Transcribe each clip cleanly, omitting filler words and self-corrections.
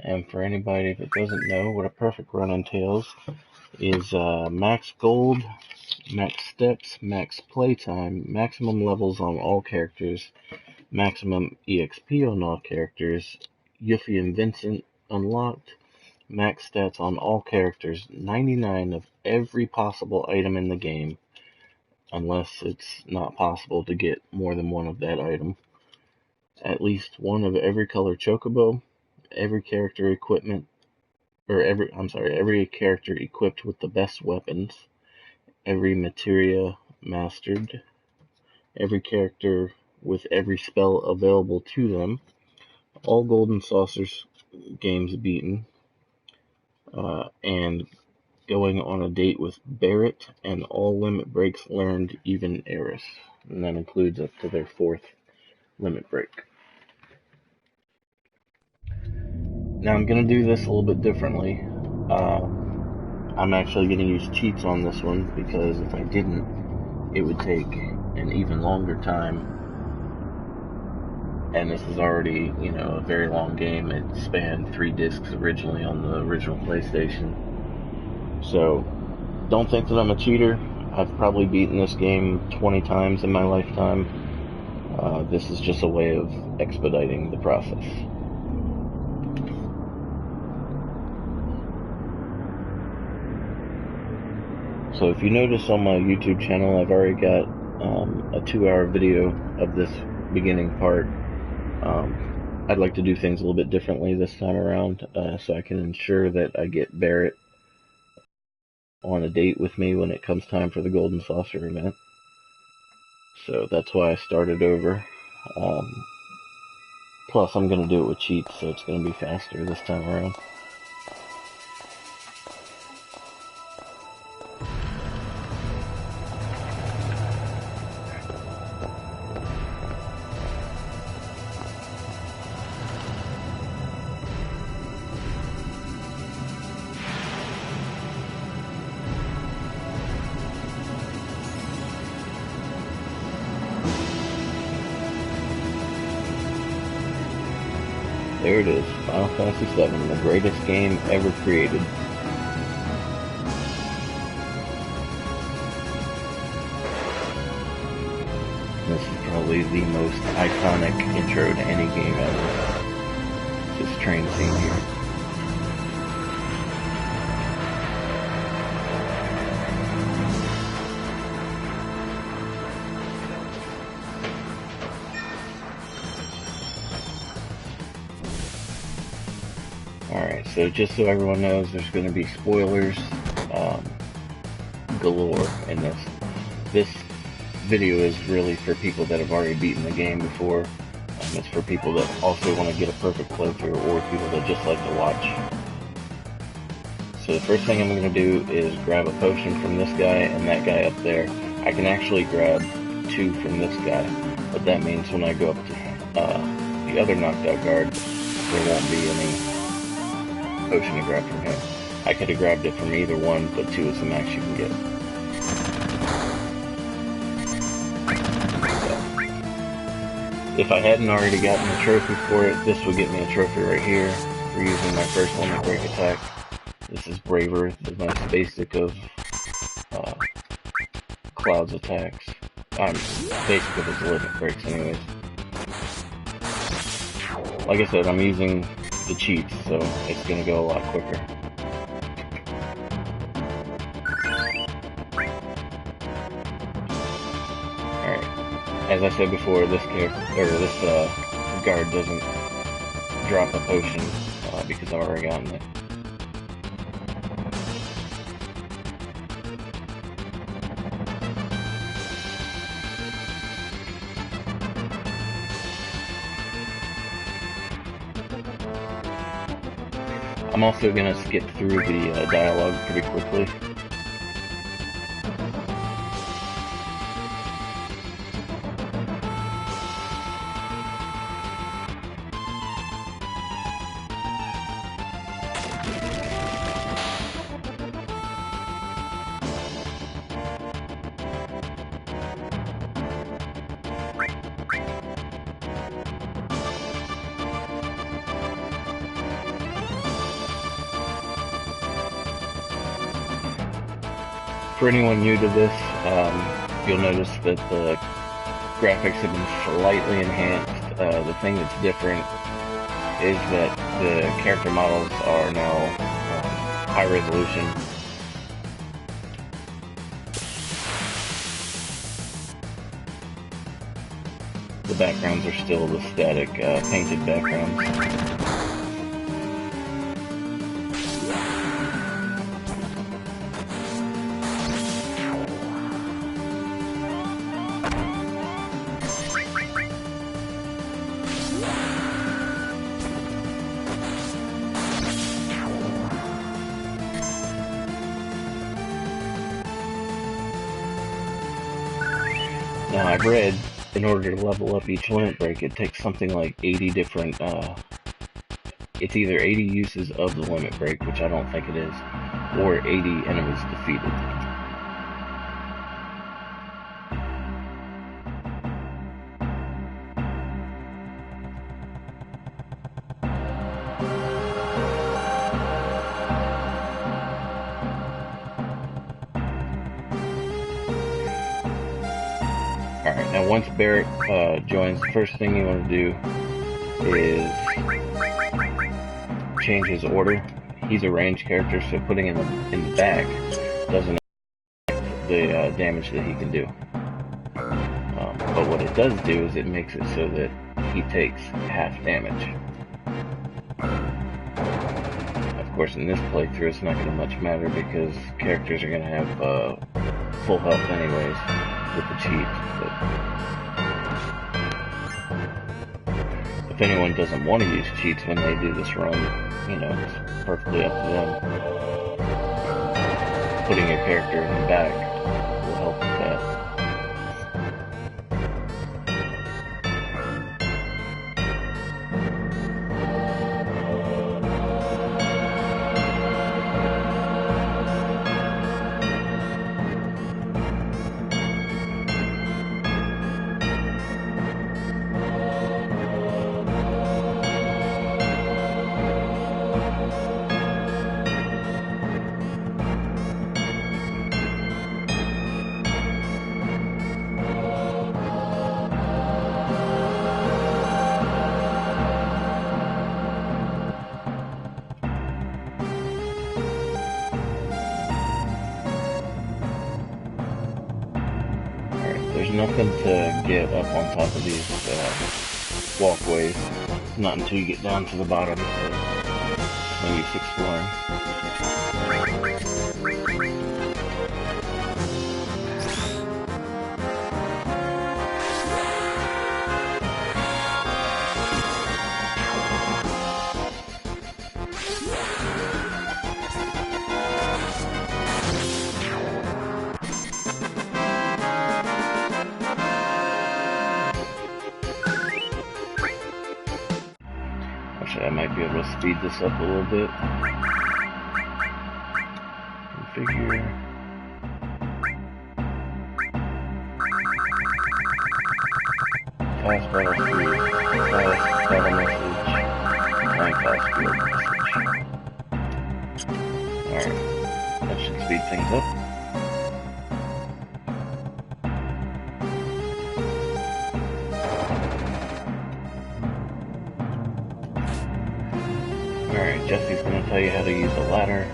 And for anybody that doesn't know what a perfect run entails, is max gold, max steps, max playtime, maximum levels on all characters, maximum EXP on all characters, Yuffie and Vincent unlocked, max stats on all characters, 99 of every possible item in the game, unless it's not possible to get more than one of that item, at least one of every color chocobo, every character equipment, or every character equipped with the best weapons, every materia mastered, every character with every spell available to them, all Golden Saucers games beaten, and going on a date with Barrett, and all limit breaks learned, even Eris. And that includes up to their 4th limit break. Now I'm going to do this a little bit differently. I'm actually going to use cheats on this one, because if I didn't, it would take an even longer time. And this is already, a very long game. It spanned 3 discs originally on the original PlayStation. So, don't think that I'm a cheater. I've probably beaten this game 20 times in my lifetime. This is just a way of expediting the process. So if you notice on my YouTube channel, I've already got a 2-hour video of this beginning part. I'd like to do things a little bit differently this time around, so I can ensure that I get Barrett on a date with me when it comes time for the Golden Saucer event. So that's why I started over. Plus, I'm going to do it with cheats, so it's going to be faster this time around. There it is, Final Fantasy VII, the greatest game ever created. This is probably the most iconic intro to any game ever. This train scene here. Alright, so just so everyone knows, there's going to be spoilers galore in this. This video is really for people that have already beaten the game before. It's for people that also want to get a perfect playthrough, or people that just like to watch. So the first thing I'm going to do is grab a potion from this guy and that guy up there. I can actually grab 2 from this guy, but that means when I go up to the other knocked out guard, there won't be any potion to grab from him. I could have grabbed it from either one, but 2 is the max you can get. So, if I hadn't already gotten a trophy for it, this would get me a trophy right here for using my first limit break attack. This is Braver, the most basic of Cloud's attacks. Basic of his limit breaks anyways. Like I said, I'm using the cheats, so it's going to go a lot quicker. Alright, as I said before, this guard doesn't drop a potion because I've already gotten it. I'm also going to skip through the dialogue pretty quickly. For anyone new to this, you'll notice that the graphics have been slightly enhanced. The thing that's different is that the character models are now high resolution. The backgrounds are still the static painted backgrounds. Now, I've read, in order to level up each limit break, it takes something like 80 different, it's either 80 uses of the limit break, which I don't think it is, or 80 enemies defeated. Alright, now once Barrett joins, the first thing you want to do is change his order. He's a ranged character, so putting him in the back doesn't affect the damage that he can do. But what it does do is it makes it so that he takes half damage. Of course, in this playthrough, it's not going to much matter because characters are going to have full health anyways with the cheats. But if anyone doesn't want to use cheats when they do this run, you know, it's perfectly up to them. Putting your character in the back will help with that. There's nothing to get up on top of these walkways, not until you get down to the bottom, so no use exploring. Actually, I might be able to speed this up a little bit. Configure. Fast battle speed. Fast battle message. And fast field message. Alright. That should speed things up. Alright, Jesse's going to tell you how to use a ladder.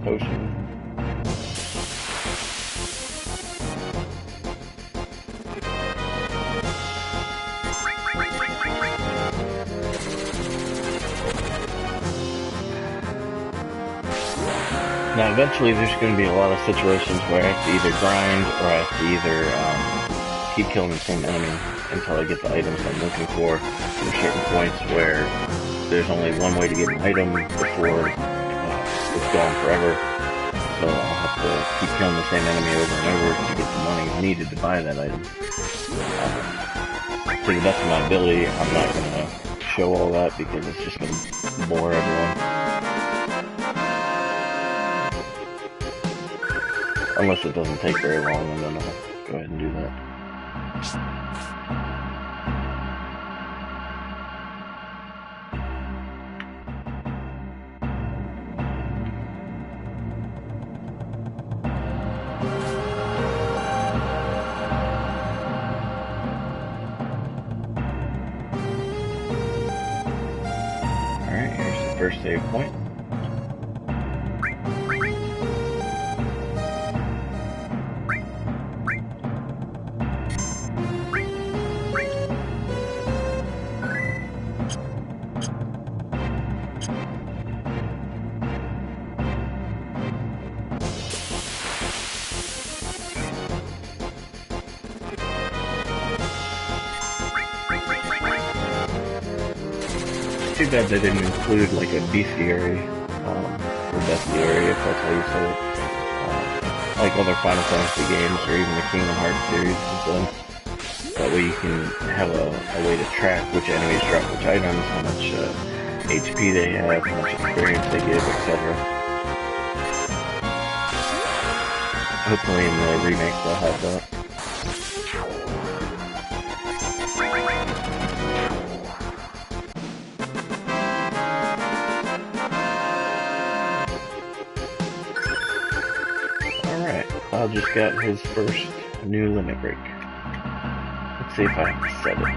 Potion. Now, eventually there's going to be a lot of situations where I have to either grind or I have to either keep killing the same enemy until I get the items I'm looking for. There are certain points where there's only one way to get an item before it's gone forever. So I'll have to keep killing the same enemy over and over to get the money needed to buy that item. To the best of my ability, I'm not going to show all that because it's just going to bore everyone. Unless it doesn't take very long, and then I'll go ahead and do that. first save point. Too bad they didn't include like a bestiary, or bestiary, if that's how you say it, like other Final Fantasy games or even the Kingdom Hearts series has done. That way you can have a way to track which enemies drop which items, how much HP they have, how much experience they give, etc. Hopefully in the remake they'll have that. Cloud just got his first new limit break. Let's see if I have to set it.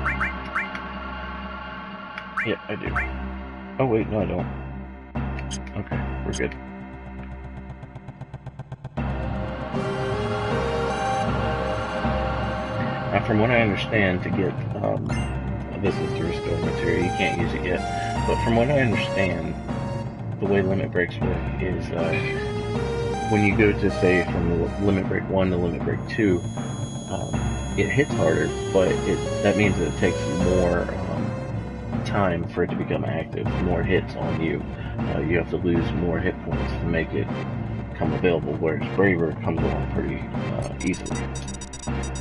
Yep, I do. Oh wait, no I don't. Okay, we're good. Now from what I understand, to get, this is the restore material, you can't use it yet, but from what I understand, the way limit breaks work is, when you go to, say, from Limit Break 1 to Limit Break 2, it hits harder, but that means that it takes more time for it to become active, more hits on you. You have to lose more hit points to make it come available, whereas Braver comes along pretty easily.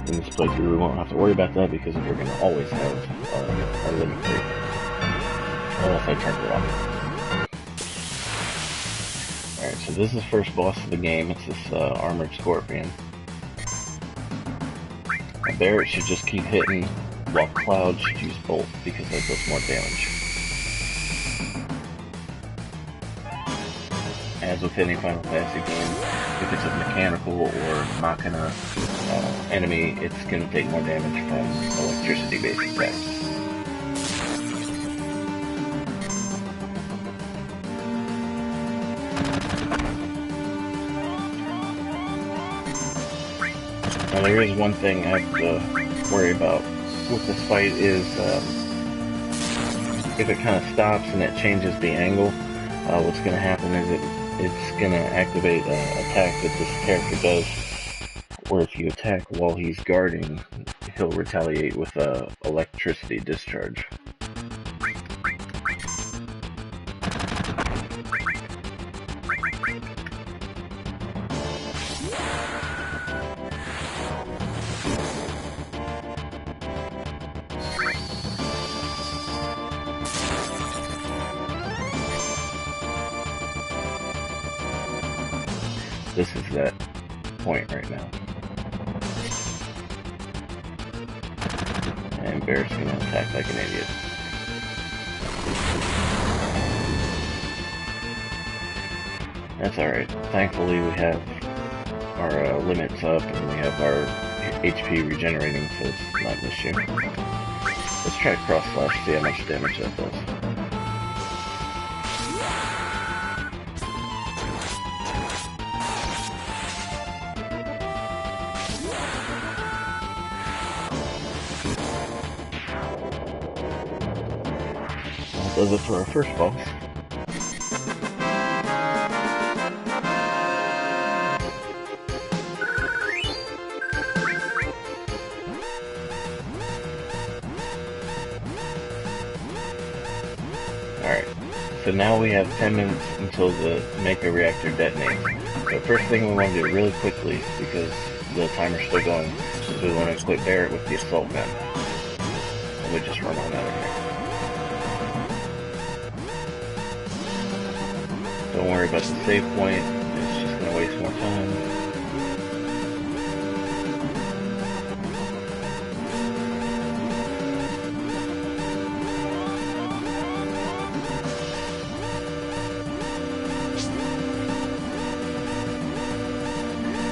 In this playthrough, we won't have to worry about that because we're going to always have our Limit Break, unless I turn it off. Alright, so this is the first boss of the game. It's this armored scorpion. Now Barret should just keep hitting, while Cloud should use Bolt, because that does more damage. As with any Final Fantasy game, if it's a mechanical or machina enemy, it's going to take more damage from electricity-based attacks. Now there is one thing I have to worry about with this fight is if it kind of stops and it changes the angle, what's going to happen is it's going to activate an attack that this character does, where if you attack while he's guarding, he'll retaliate with a electricity discharge. This is that point right now. And Barret's gonna attack like an idiot. That's alright. Thankfully we have our limits up and we have our HP regenerating, so it's not an issue. Let's try cross slash, see how much damage that does. Does it for our first boss. Alright, so now we have 10 minutes until the Mako reactor detonates. So first thing we want to do really quickly, because the timer's still going, is we want to equip Barret with the assault gun. And we just run on out of here. Don't worry about the save point, it's just going to waste more time.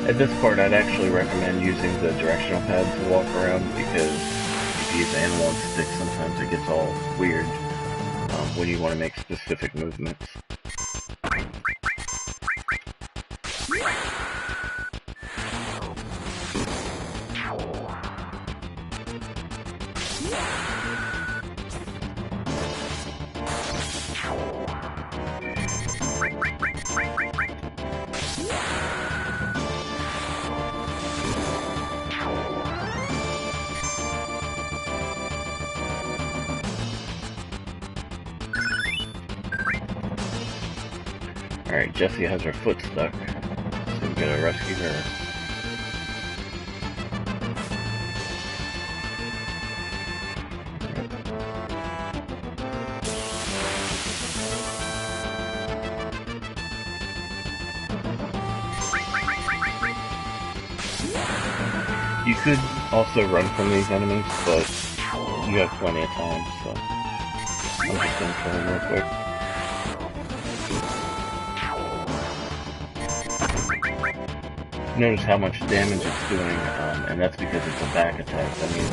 At this part, I'd actually recommend using the directional pad to walk around, because if you use the analog stick, sometimes it gets all weird. when you want to make specific movements. Alright, Jessie has her foot stuck, so we gotta rescue her. You could also run from these enemies, but you have plenty of time, so I'm just gonna kill him real quick. Notice how much damage it's doing, and that's because it's a back attack. That means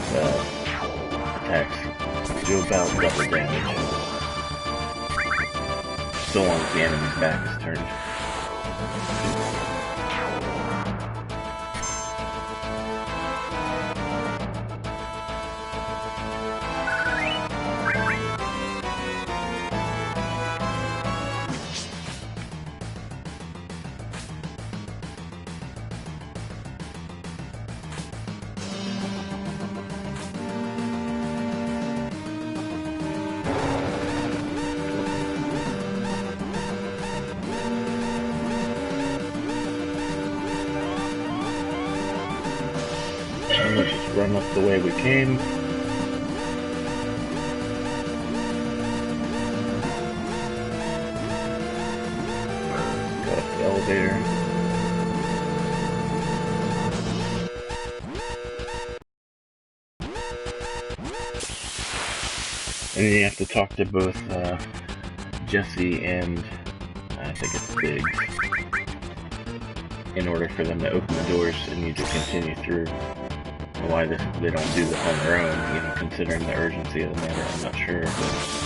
attacks do about double damage, so long as the enemy's back is turned. And let's just run up the way we came. Go up the elevator. And then you have to talk to both Jessie and I think it's Biggs in order for them to open the doors and you to continue through. And why they don't do this on their own, you know, considering the urgency of the matter, I'm not sure, but...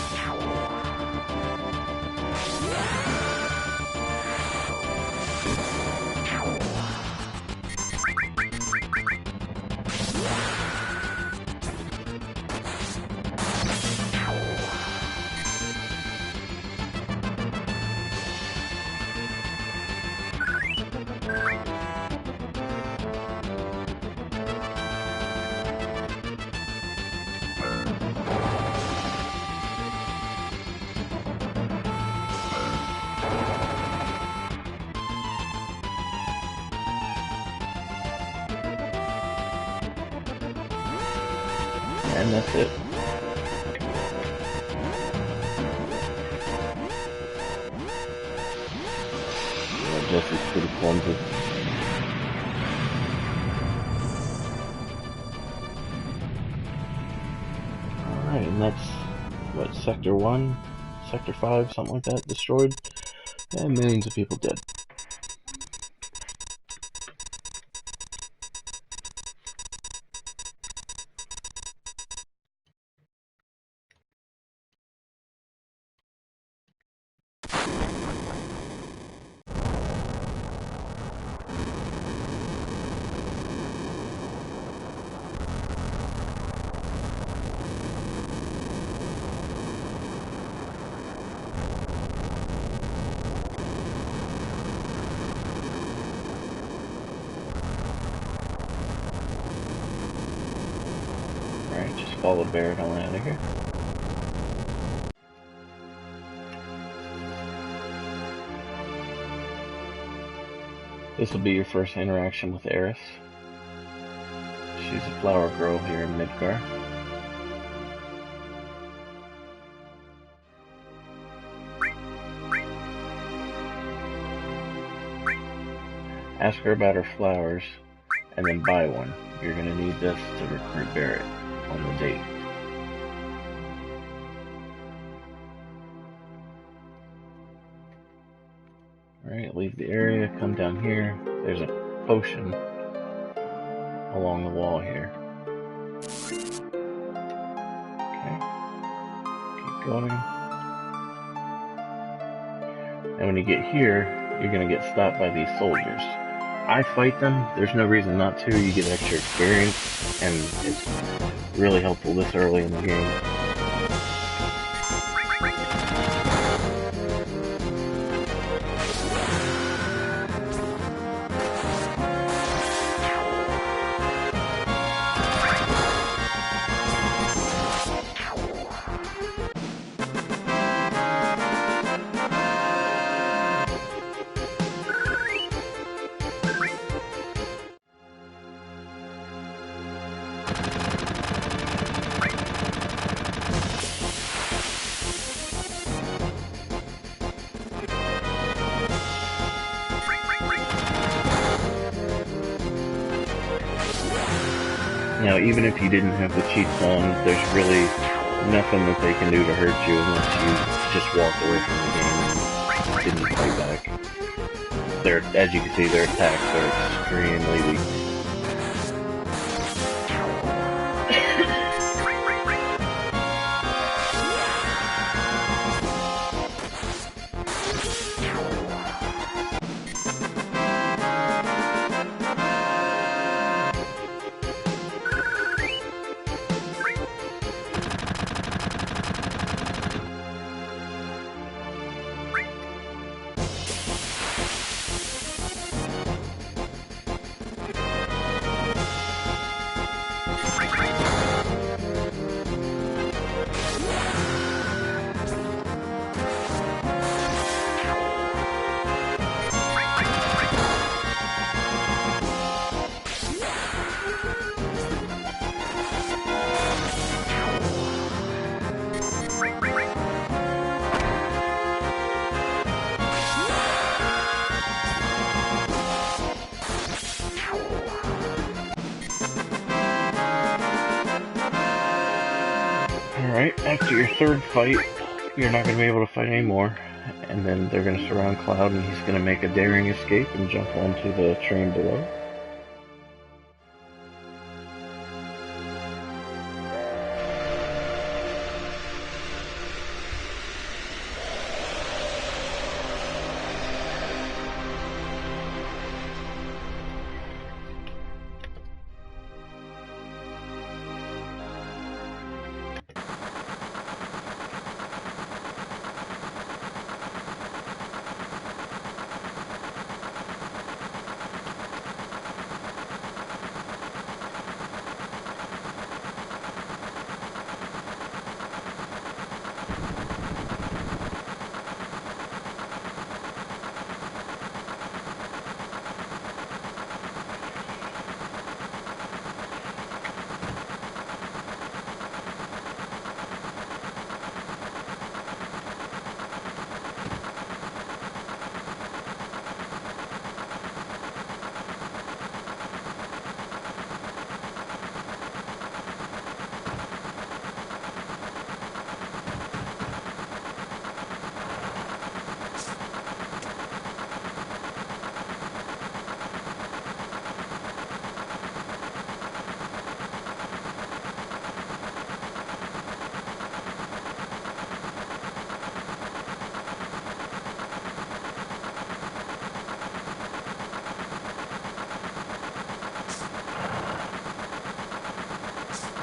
And that's it. Yeah, Jessie's pretty clumsy. Alright, and that's, what, Sector 1? Sector 5, something like that, destroyed? And millions of people dead. Alright, just follow Barrett on out of here. This will be your first interaction with Eris. She's a flower girl here in Midgar. Ask her about her flowers, and then buy one. You're going to need this to recruit Barrett on the date. Alright, leave the area, come down here. There's a potion along the wall here. Okay. Keep going. And when you get here, you're going to get stopped by these soldiers. I fight them. There's no reason not to. You get extra experience, and it's really helpful this early in the game. Now, even if you didn't have the cheats on, there's really nothing that they can do to hurt you unless you just walked away from the game and didn't fight back. As you can see, their attacks are extremely weak. Alright, after your third fight, you're not going to be able to fight anymore. And then they're going to surround Cloud, and he's going to make a daring escape and jump onto the train below.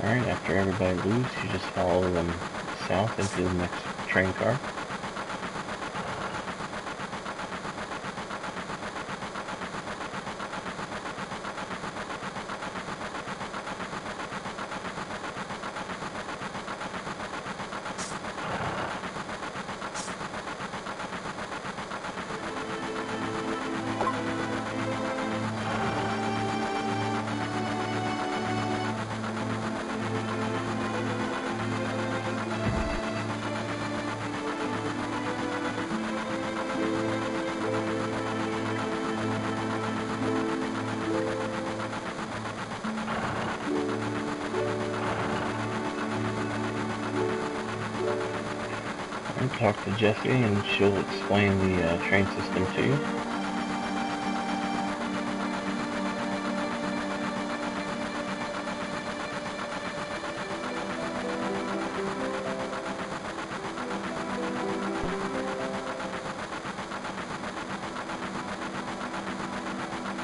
Alright, after everybody leaves, you just follow them south into the next train car. And talk to Jessie, and she'll explain the train system to you.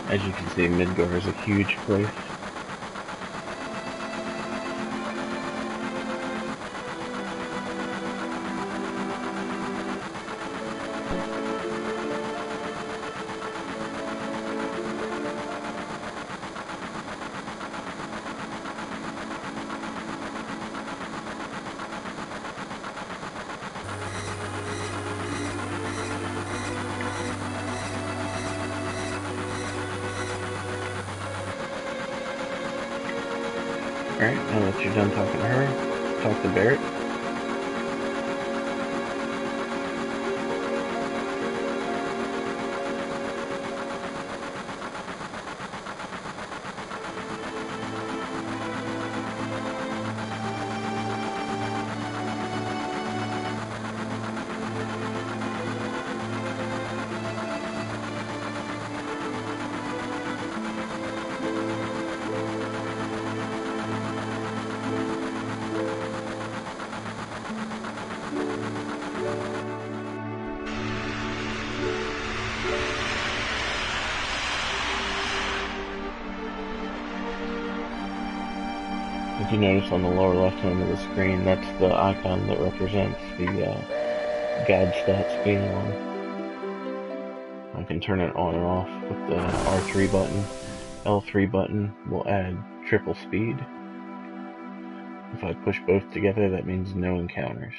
As you can see, Midgar is a huge place. Alright, now that you're done talking to her, talk to Barrett. If you notice on the lower left hand of the screen, that's the icon that represents the guide stats being on. I can turn it on and off with the R3 button. L3 button will add triple speed. If I push both together, that means no encounters.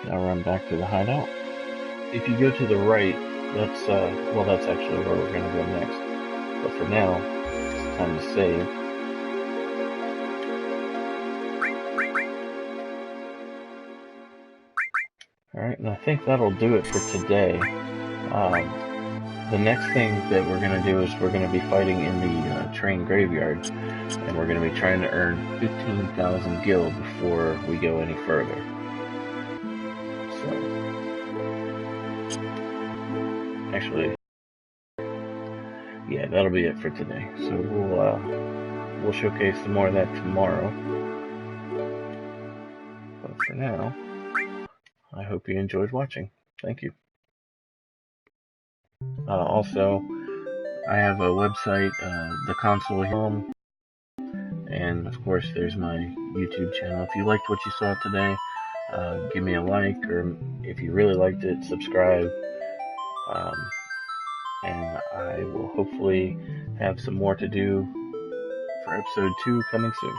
Now run back to the hideout. If you go to the right, that's that's actually where we're going to go next. But for now, it's time to save. Alright, and I think that'll do it for today. The next thing that we're going to do is we're going to be fighting in the train graveyard, and we're going to be trying to earn 15,000 gil before we go any further. So, actually, yeah, that'll be it for today. So we'll showcase some more of that tomorrow. But for now, I hope you enjoyed watching. Thank you. Also, I have a website, the console home, and of course there's my YouTube channel. If you liked what you saw today, give me a like, or if you really liked it, subscribe. And I will hopefully have some more to do for episode 2 coming soon.